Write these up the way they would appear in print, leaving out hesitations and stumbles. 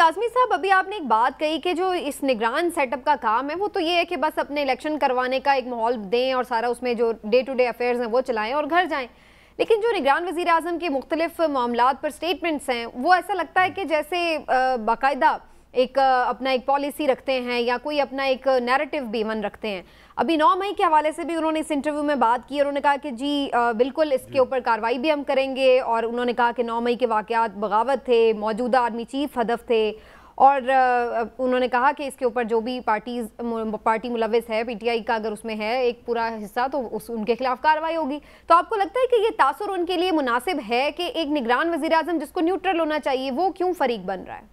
काज़मी साहब, अभी आपने एक बात कही कि जो इस निगरान सेटअप का काम है वो तो ये है कि बस अपने इलेक्शन करवाने का एक माहौल दें और सारा उसमें जो डे टू डे अफेयर्स हैं वो चलाएं और घर जाएं। लेकिन जो निगरान वज़ीर आज़म के मुख्तलिफ मामलात पर स्टेटमेंट्स हैं वो ऐसा लगता है कि जैसे बाकायदा एक अपना एक पॉलिसी रखते हैं या कोई अपना एक नैरेटिव भी मन रखते हैं। अभी 9 मई के हवाले से भी उन्होंने इस इंटरव्यू में बात की और उन्होंने कहा कि जी बिल्कुल इसके ऊपर कार्रवाई भी हम करेंगे, और उन्होंने कहा कि 9 मई के वाक़यात बगावत थे, मौजूदा आर्मी चीफ हदफ थे, और उन्होंने कहा कि इसके ऊपर जो भी पार्टी मुलविस है पीटीआई का, अगर उसमें है एक पूरा हिस्सा, तो उनके खिलाफ कार्रवाई होगी। तो आपको लगता है कि ये तासुर उनके लिए मुनासिब है कि एक निगरान वज़ीर आज़म जिसको न्यूट्रल होना चाहिए वो क्यों फरीक बन रहा है?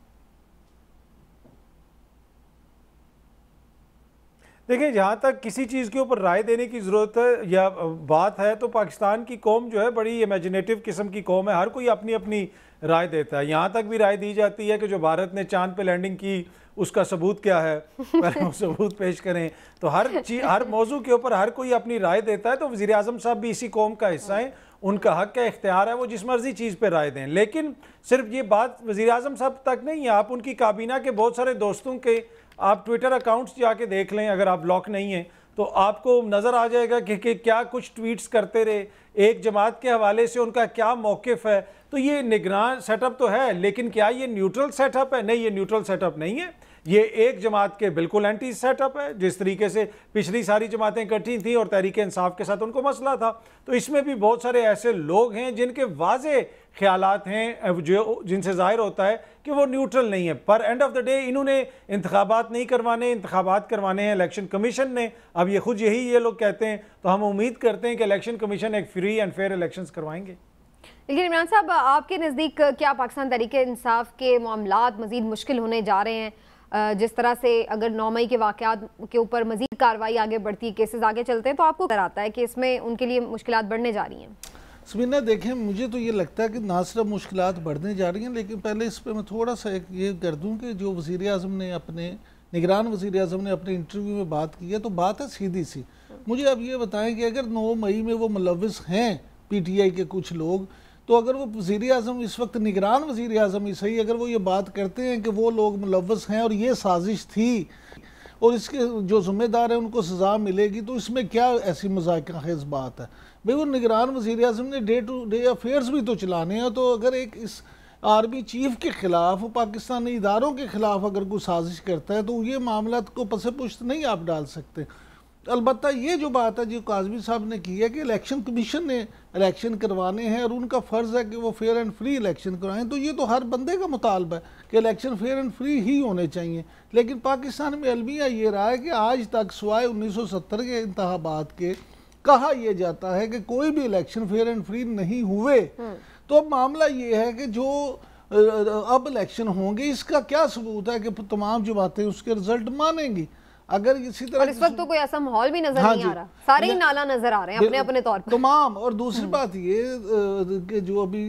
देखिए, जहाँ तक किसी चीज़ के ऊपर राय देने की ज़रूरत है या बात है, तो पाकिस्तान की कौम जो है बड़ी इमेजिनेटिव किस्म की कौम है। हर कोई अपनी अपनी राय देता है। यहाँ तक भी राय दी जाती है कि जो भारत ने चांद पे लैंडिंग की उसका सबूत क्या है, पहले वो सबूत पेश करें। तो हर मौजू के ऊपर हर कोई अपनी राय देता है। तो वज़ीर आज़म साहब भी इसी कौम का हिस्सा हैं, उनका हक का इख्तियार है, वो जिस मर्जी चीज़ पर राय दें। लेकिन सिर्फ ये बात वज़ीर आज़म साहब तक नहीं है, आप उनकी काबीना के बहुत सारे दोस्तों के आप ट्विटर अकाउंट्स जाके देख लें, अगर आप ब्लॉक नहीं हैं तो आपको नज़र आ जाएगा कि क्या कुछ ट्वीट्स करते रहे, एक जमात के हवाले से उनका क्या मौक़िफ़ है। तो ये निगरान सेटअप तो है, लेकिन क्या ये न्यूट्रल सेटअप है? नहीं, ये न्यूट्रल सेटअप नहीं है। ये एक जमात के बिल्कुल एंटी सेटअप है। जिस तरीके से पिछली सारी जमातें इकट्ठी थी और तहरीक इंसाफ के साथ उनको मसला था, तो इसमें भी बहुत सारे ऐसे लोग हैं जिनके वाज़े ख्यालात हैं, जो जिनसे ज़ाहिर होता है कि वो न्यूट्रल नहीं है। पर एंड ऑफ द डे इन्होंने इंतखाबात नहीं करवाने, इंतखाबात करवाने हैं इलेक्शन कमीशन ने। अब ये खुद ये लोग कहते हैं, तो हम उम्मीद करते हैं कि इलेक्शन कमीशन एक फ्री एंड फेयर इलेक्शंस करवाएंगे। लेकिन इमरान साहब, आपके नज़दीक क्या पाकिस्तान तहरीक इंसाफ के मामलात मज़ीद मुश्किल होने जा रहे हैं? जिस तरह से अगर 9 मई के वाक़यात के ऊपर मज़ीद कार्रवाई आगे बढ़ती है, केसेस आगे चलते हैं, तो आपको नज़र आता है कि इसमें उनके लिए मुश्किलात बढ़ने जा रही हैं? समीना, देखें, मुझे तो ये लगता है कि ना सिर्फ मुश्किलात बढ़ने जा रही हैं, लेकिन पहले इस पर मैं थोड़ा सा एक ये कर दूं कि जो वज़ीर आज़म ने अपने निगरान वज़ीर आज़म ने अपने इंटरव्यू में बात की है, तो बात है सीधी सी। मुझे अब ये बताएं कि अगर 9 मई में वो मुलविस हैं पीटीआई के कुछ लोग, तो अगर वो वज़ीर आज़म इस वक्त निगरान वज़ीर आज़म ही सही, अगर वो ये बात करते हैं कि वो लोग मुलविस हैं और ये साजिश थी और इसके जो ज़िम्मेदार हैं उनको सज़ा मिलेगी, तो इसमें क्या ऐसी मज़ाक़ खेज़ बात है? भाई, वो निगरान वज़ीर आज़म ने डे टू डे अफेयर्स भी तो चलाने हैं। तो अगर एक इस आर्मी चीफ के ख़िलाफ़, पाकिस्तानी इदारों के ख़िलाफ़ अगर कोई साजिश करता है, तो ये मामला को पसे पुश्त नहीं आप डाल सकते। अलबत्ता ये जो बात है जो काज़मी साहब ने की है कि इलेक्शन कमीशन ने इलेक्शन करवाने हैं और उनका फ़र्ज़ है कि वो फेयर एंड फ्री इलेक्शन करवाएं, तो ये तो हर बंदे का मुतालबा है कि इलेक्शन फेयर एंड फ्री ही होने चाहिए। लेकिन पाकिस्तान में अलमिया ये रहा है कि आज तक सिवाय 1970 के इंतखाबात के कहा यह जाता है कि कोई भी इलेक्शन फेयर एंड फ्री नहीं हुए। तो अब मामला ये है कि जो अब इलेक्शन होंगे, इसका क्या सबूत है कि तमाम जमातें उसके रिजल्ट मानेंगी? अगर इसी तरह, और इस वक्त तो कोई ऐसा माहौल भी नजर नहीं आ रहा, सारे ही नाला नजर आ रहे हैं अपने अपने तौर पर तमाम। और दूसरी बात ये कि जो अभी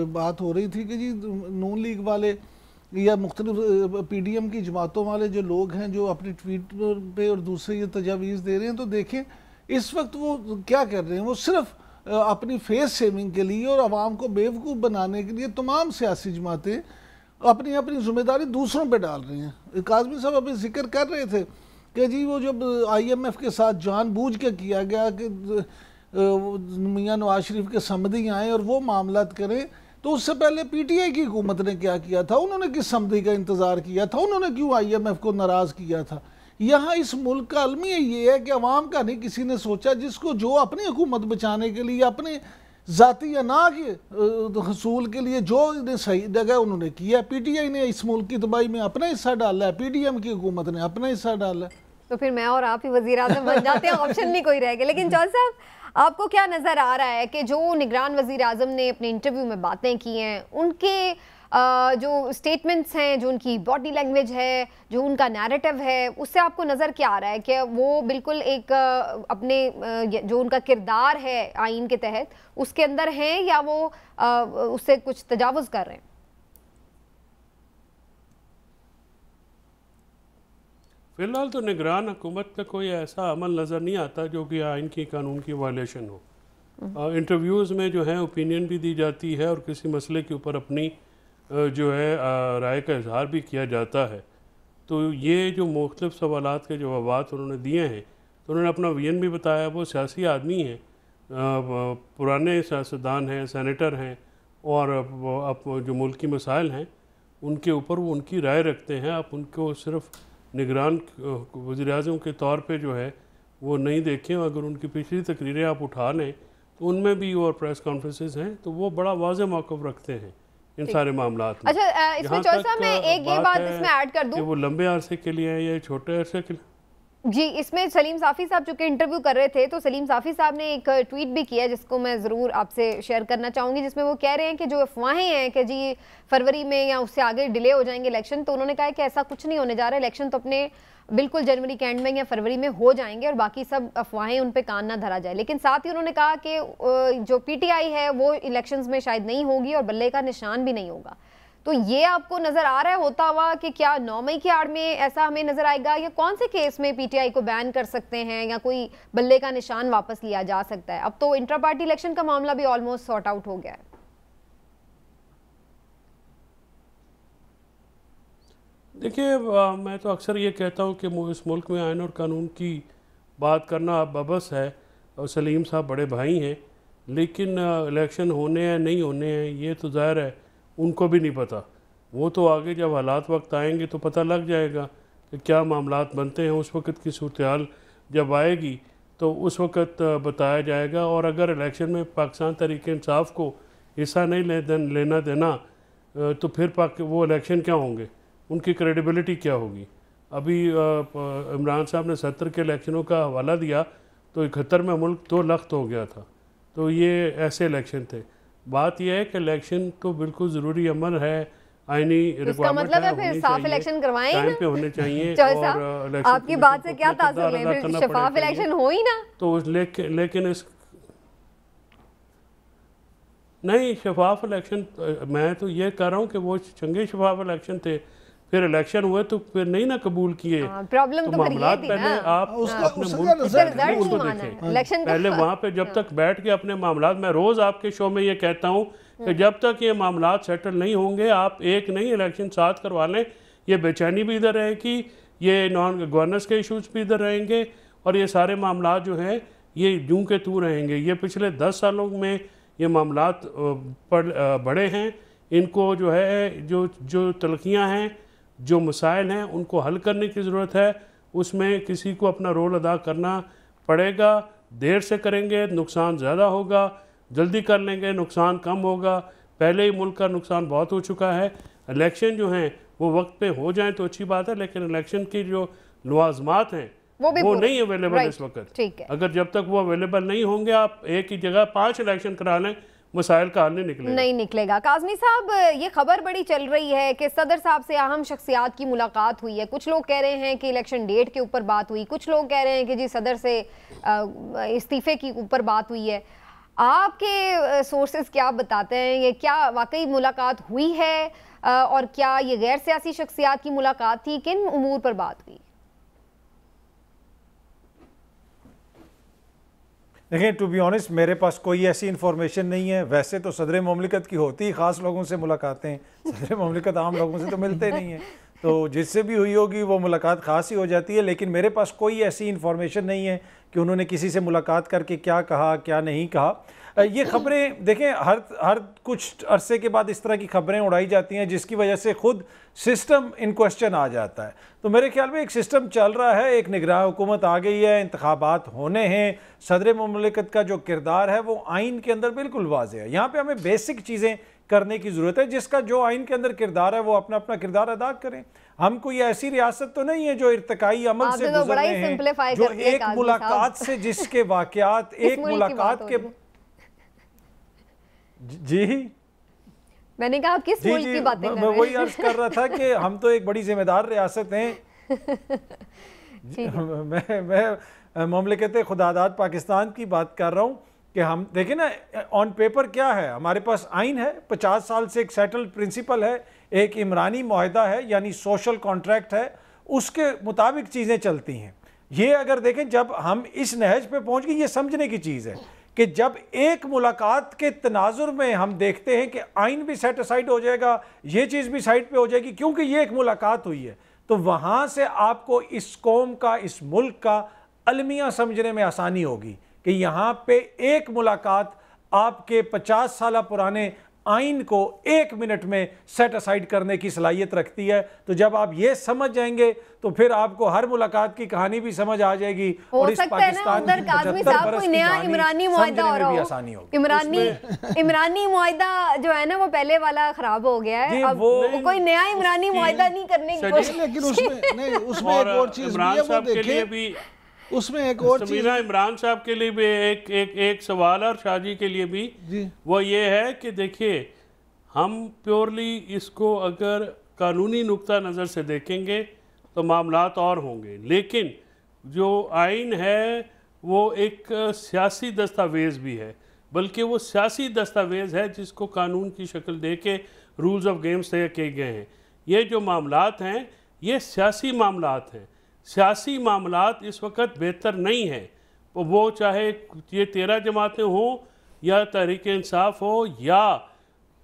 बात हो रही थी कि जी नून लीग वाले या मुख्तलिफ पीडीएम की जमातों वाले जो लोग हैं जो अपनी ट्वीट पे और दूसरे ये तजावीज़ दे रहे हैं, तो देखें इस वक्त वो क्या कर रहे हैं, वो सिर्फ अपनी फेस सेविंग के लिए और आवाम को बेवकूफ़ बनाने के लिए तमाम सियासी जमातें अपनी अपनी जिम्मेदारी दूसरों पे डाल रही हैं। काज़मी साहब अभी जिक्र कर रहे थे कि जी वो जब IMF के साथ जानबूझ के किया गया कि मियां नवाज शरीफ के समधी आए और वो मामलात करें, तो उससे पहले PTI की हुकूमत ने क्या किया था? उन्होंने किस समधी का इंतज़ार किया था? उन्होंने क्यों IMF को नाराज़ किया था? यहाँ इस मुल्क का अलमिया ये है कि अवाम का नहीं किसी ने सोचा, जिसको जो अपनी हुकूमत बचाने के लिए अपने ज़ाती अना के हसूल के लिए जो इन्हें सही जगह उन्होंने किया। PTI ने इस मुल्क की तबाही में अपना हिस्सा डाला है, PDM की हुकूमत ने अपना हिस्सा डाला है। तो फिर मैं और आप ही वज़ीर आज़म बन जाते हैं, ऑप्शन नहीं कोई रह गया। लेकिन जॉर्ज साहब, आपको क्या नज़र आ रहा है कि जो निगरान वज़ीर आज़म ने अपने इंटरव्यू में बातें की हैं, उनके जो स्टेटमेंट्स हैं, जो उनकी बॉडी लैंग्वेज है, जो उनका नैरेटिव है, उससे आपको नज़र क्या आ रहा है कि वो बिल्कुल एक अपने जो उनका किरदार है आइन के तहत उसके अंदर हैं, या वो उससे कुछ तजावुज़ कर रहे हैं? फ़िलहाल तो निगरान हुकूमत का कोई ऐसा अमल नज़र नहीं आता जो कि आइन की कानून की वायलेशन हो। इंटरव्यूज़ में जो है ओपिनियन भी दी जाती है और किसी मसले के ऊपर अपनी जो है राय का इजहार भी किया जाता है। तो ये जो मुख्तलिफ सवालात के जवाबात उन्होंने दिए हैं, तो उन्होंने अपना विजन भी बताया। वो सियासी आदमी हैं, पुराने सियासतदान हैं, सेनेटर हैं, और अब जो मुल्क की मसाइल हैं उनके ऊपर वो उनकी राय रखते हैं। आप उनको सिर्फ निगरान वज़ीर-ए-आज़म के तौर पे जो है वो नहीं देखें। अगर उनकी पिछली तकरीरें आप उठा लें तो उनमें भी और प्रेस कॉन्फ्रेंसेस हैं तो वो बड़ा वाज़ेह मौक़िफ़ रखते हैं इन सारे मामलात में। अच्छा, इसमें चौधरी साहब मैं एक ये बात इसमें ऐड कर दूं कि वो लंबे अरसे के लिए है या छोटे अरसे के लिए। जी, इसमें सलीम साफ़ी साहब चूँकि इंटरव्यू कर रहे थे, तो सलीम साफ़ी साहब ने एक ट्वीट भी किया जिसको मैं ज़रूर आपसे शेयर करना चाहूँगी, जिसमें वो कह रहे हैं कि जो अफवाहें हैं कि जी फरवरी में या उससे आगे डिले हो जाएंगे इलेक्शन, तो उन्होंने कहा है कि ऐसा कुछ नहीं होने जा रहा है। इलेक्शन तो अपने बिल्कुल जनवरी के एंड में या फरवरी में हो जाएंगे और बाकी सब अफवाहें उन पे कान ना धरा जाए। लेकिन साथ ही उन्होंने कहा कि जो पीटीआई है वो इलेक्शंस में शायद नहीं होगी और बल्ले का निशान भी नहीं होगा। तो ये आपको नजर आ रहा है होता हुआ कि क्या 9 मई की आड़ में ऐसा हमें नजर आएगा, या कौन से केस में पीटीआई को बैन कर सकते हैं या कोई बल्ले का निशान वापस लिया जा सकता है? अब तो इंट्रा पार्टी इलेक्शन का मामला भी ऑलमोस्ट सॉर्ट आउट हो गया है। देखिए, मैं तो अक्सर ये कहता हूँ कि इस मुल्क में आइन और कानून की बात करना अब बबस है, और सलीम साहब बड़े भाई हैं, लेकिन इलेक्शन होने हैं नहीं होने हैं ये तो ज़ाहिर है उनको भी नहीं पता। वो तो आगे जब हालात वक्त आएंगे तो पता लग जाएगा कि क्या मामलात बनते हैं। उस वक़्त की सूरत हाल जब आएगी तो उस वक़्त बताया जाएगा। और अगर इलेक्शन में पाकिस्तान तहरीक इंसाफ को हिस्सा नहीं लेना देना तो फिर वो इलेक्शन क्या होंगे, उनकी क्रेडिबिलिटी क्या होगी। अभी इमरान साहब ने 70 के इलेक्शनों का हवाला दिया तो 71 में मुल्क 2 लख्त हो गया था। तो ये ऐसे इलेक्शन थे। बात यह है कि इलेक्शन तो बिल्कुल ज़रूरी अमल है, आईनी रिक्वायरमेंट मतलब है, फिर साफ इलेक्शन करवाएं टाइम पे होने चाहिए। और आपकी बात से क्या तासुर है, फिर शफाफ इलेक्शन हो ही ना। तो लेकिन इस नहीं शफाफ इलेक्शन, मैं तो ये कह रहा हूँ कि वो चंगे शफाफ इलेक्शन थे, फिर इलेक्शन हुए तो फिर नहीं ना कबूल किए। प्रॉब्लम तो मामलात पहले आप अपने मुल्क को देखें, पहले वहाँ पे जब तक बैठ के अपने मामलात, मैं रोज़ आपके शो में ये कहता हूँ कि जब तक ये मामलात सेटल नहीं होंगे आप एक नहीं इलेक्शन 7 करवा लें। ये बेचैनी भी इधर रहेगी, ये नॉन गवर्नेंस के इशूज़ भी इधर रहेंगे, और ये सारे मामलात जो हैं ये यूं के तू रहेंगे। ये पिछले 10 सालों में ये मामलात बड़े हैं, इनको जो है जो तलखियाँ हैं, जो मसाइल हैं, उनको हल करने की ज़रूरत है। उसमें किसी को अपना रोल अदा करना पड़ेगा। देर से करेंगे नुकसान ज़्यादा होगा, जल्दी कर लेंगे नुकसान कम होगा। पहले ही मुल्क का नुकसान बहुत हो चुका है। इलेक्शन जो हैं वो वक्त पे हो जाएं तो अच्छी बात है, लेकिन इलेक्शन की जो लवाजमात हैं वो नहीं अवेलेबल इस वक्त। अगर जब तक वो अवेलेबल नहीं होंगे आप एक ही जगह 5 इलेक्शन करा लें, मसाइल का हल नहीं निकलेगा। काज़मी साहब, ये खबर बड़ी चल रही है कि सदर साहब से अहम शख्सियात की मुलाकात हुई है। कुछ लोग कह रहे हैं कि इलेक्शन डेट के ऊपर बात हुई, कुछ लोग कह रहे हैं कि जी सदर से इस्तीफे के ऊपर बात हुई है। आपके सोर्सेज क्या बताते हैं, ये क्या वाकई मुलाकात हुई है और क्या ये गैर सियासी शख्सियात की मुलाकात थी, किन उमूर पर बात हुई? देखें, टू बी ऑनेस्ट मेरे पास कोई ऐसी इन्फॉर्मेशन नहीं है। वैसे तो सदर ममलिकत की होती ही ख़ास लोगों से मुलाकातें, सदर ममलिकत आम लोगों से तो मिलते नहीं हैं, तो जिससे भी हुई होगी वो मुलाकात ख़ास ही हो जाती है। लेकिन मेरे पास कोई ऐसी इन्फॉर्मेशन नहीं है कि उन्होंने किसी से मुलाकात करके क्या कहा क्या नहीं कहा। ये खबरें देखें, हर कुछ अरसे के बाद इस तरह की खबरें उड़ाई जाती हैं जिसकी वजह से ख़ुद सिस्टम इन क्वेश्चन आ जाता है। तो मेरे ख्याल में एक सिस्टम चल रहा है, एक निगरान हुकूमत आ गई है, इंतखाबात होने हैं। सदर ममलिकत का जो किरदार है वो आइन के अंदर बिल्कुल वाज़ेह है। यहाँ पे हमें बेसिक चीज़ें करने की ज़रूरत है। जिसका जो आइन के अंदर किरदार है वो अपना अपना किरदार अदा करें। हम कोई ऐसी रियासत तो नहीं है जो इर्तिकाई अमल से गुजर रहे हैं, जो एक मुलाकात से जिसके वाक़यात एक मुलाकात के जी मैंने कहा किस मुल्क की बातें कर रहे हैं? मैं वही अर्ज कर रहा था कि हम तो एक बड़ी जिम्मेदार रियासत हैं। मैं ममलिकत खुदादाद पाकिस्तान की बात कर रहा हूँ कि हम देखें ना, ऑन पेपर क्या है, हमारे पास आइन है, 50 साल से एक सेटल्ड प्रिंसिपल है, एक इमरानी मुआहदा है यानी सोशल कॉन्ट्रैक्ट है, उसके मुताबिक चीज़ें चलती हैं। ये अगर देखें जब हम इस नहज पे पहुँच गए, ये समझने की चीज़ है कि जब एक मुलाकात के तनाजुर में हम देखते हैं कि आइन भी सेट असाइड हो जाएगा, ये चीज़ भी साइड पे हो जाएगी क्योंकि ये एक मुलाकात हुई है, तो वहाँ से आपको इस कौम का, इस मुल्क का अलमिया समझने में आसानी होगी कि यहाँ पे एक मुलाकात आपके 50 साल पुराने आइन को 1 मिनट में सेट असाइड करने की सलाहियत रखती है। तो जब आप ये समझ जाएंगे तो फिर आपको हर मुलाकात की कहानी भी समझ आ जाएगी और इस पाकिस्तान की 75 बरस की नया इमरानी मुआहदा हो रहा हो। इमरानी मुआहदा जो है ना वो पहले वाला खराब हो गया है, अब कोई नया इमरानी मुआहदा नहीं करने की कोशिश। लेकिन उसमें एक और चीज भी उसमें एक और चीज इमरान साहब के लिए भी एक सवाल और शाहजी के लिए भी वो ये है कि देखिए, हम प्योरली इसको अगर कानूनी नुक्ता नज़र से देखेंगे तो मामलात और होंगे, लेकिन जो आइन है वो एक सियासी दस्तावेज़ भी है, बल्कि वो सियासी दस्तावेज़ है जिसको कानून की शक्ल दे के रूल्स ऑफ गेम्स तय किए गए हैं। ये जो मामलात हैं ये सियासी मामलात हैं। सियासी मामलात इस वक्त बेहतर नहीं है, वो चाहे ये 13 जमातें हों या तहरीक इंसाफ हो या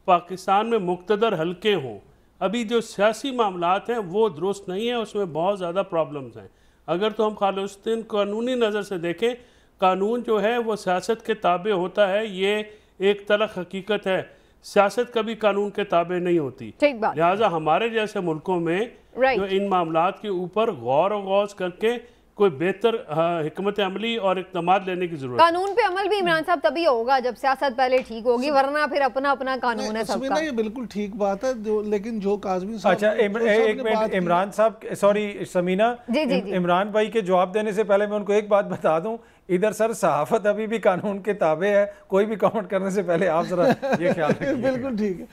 पाकिस्तान में मुक़्तदर हलके हों, अभी जो सियासी मामलात हैं वो दुरुस्त नहीं है, उसमें बहुत ज़्यादा प्रॉब्लम्स हैं। अगर तो हम खालिस्तान कानूनी नज़र से देखें, कानून जो है वो सियासत के ताबे होता है, ये एक तलख हकीकत है। सियासत कभी कानून के ताबे नहीं होती, लिहाजा हमारे जैसे मुल्कों में जो इन मामलात के ऊपर गौर और गौर करके कोई बेहतर हिकमत अमली और इक़दामात लेने की जरूरत है। कानून पे अमल भी इमरान साहब तभी होगा जब सियासत पहले ठीक होगी, वरना फिर अपना अपना कानून है सबका। ये बिल्कुल ठीक बात है, लेकिन जो काज़मी साहब, अच्छा एक मिनट, इमरान साहब, सॉरी समीना, इमरान भाई के जवाब देने से पहले मैं उनको एक बात बता दूं, इधर सर सहाफत अभी भी कानून के ताबे है, कोई भी कमेंट करने से पहले आप जरा ये ख्याल रखिए। बिल्कुल ठीक है।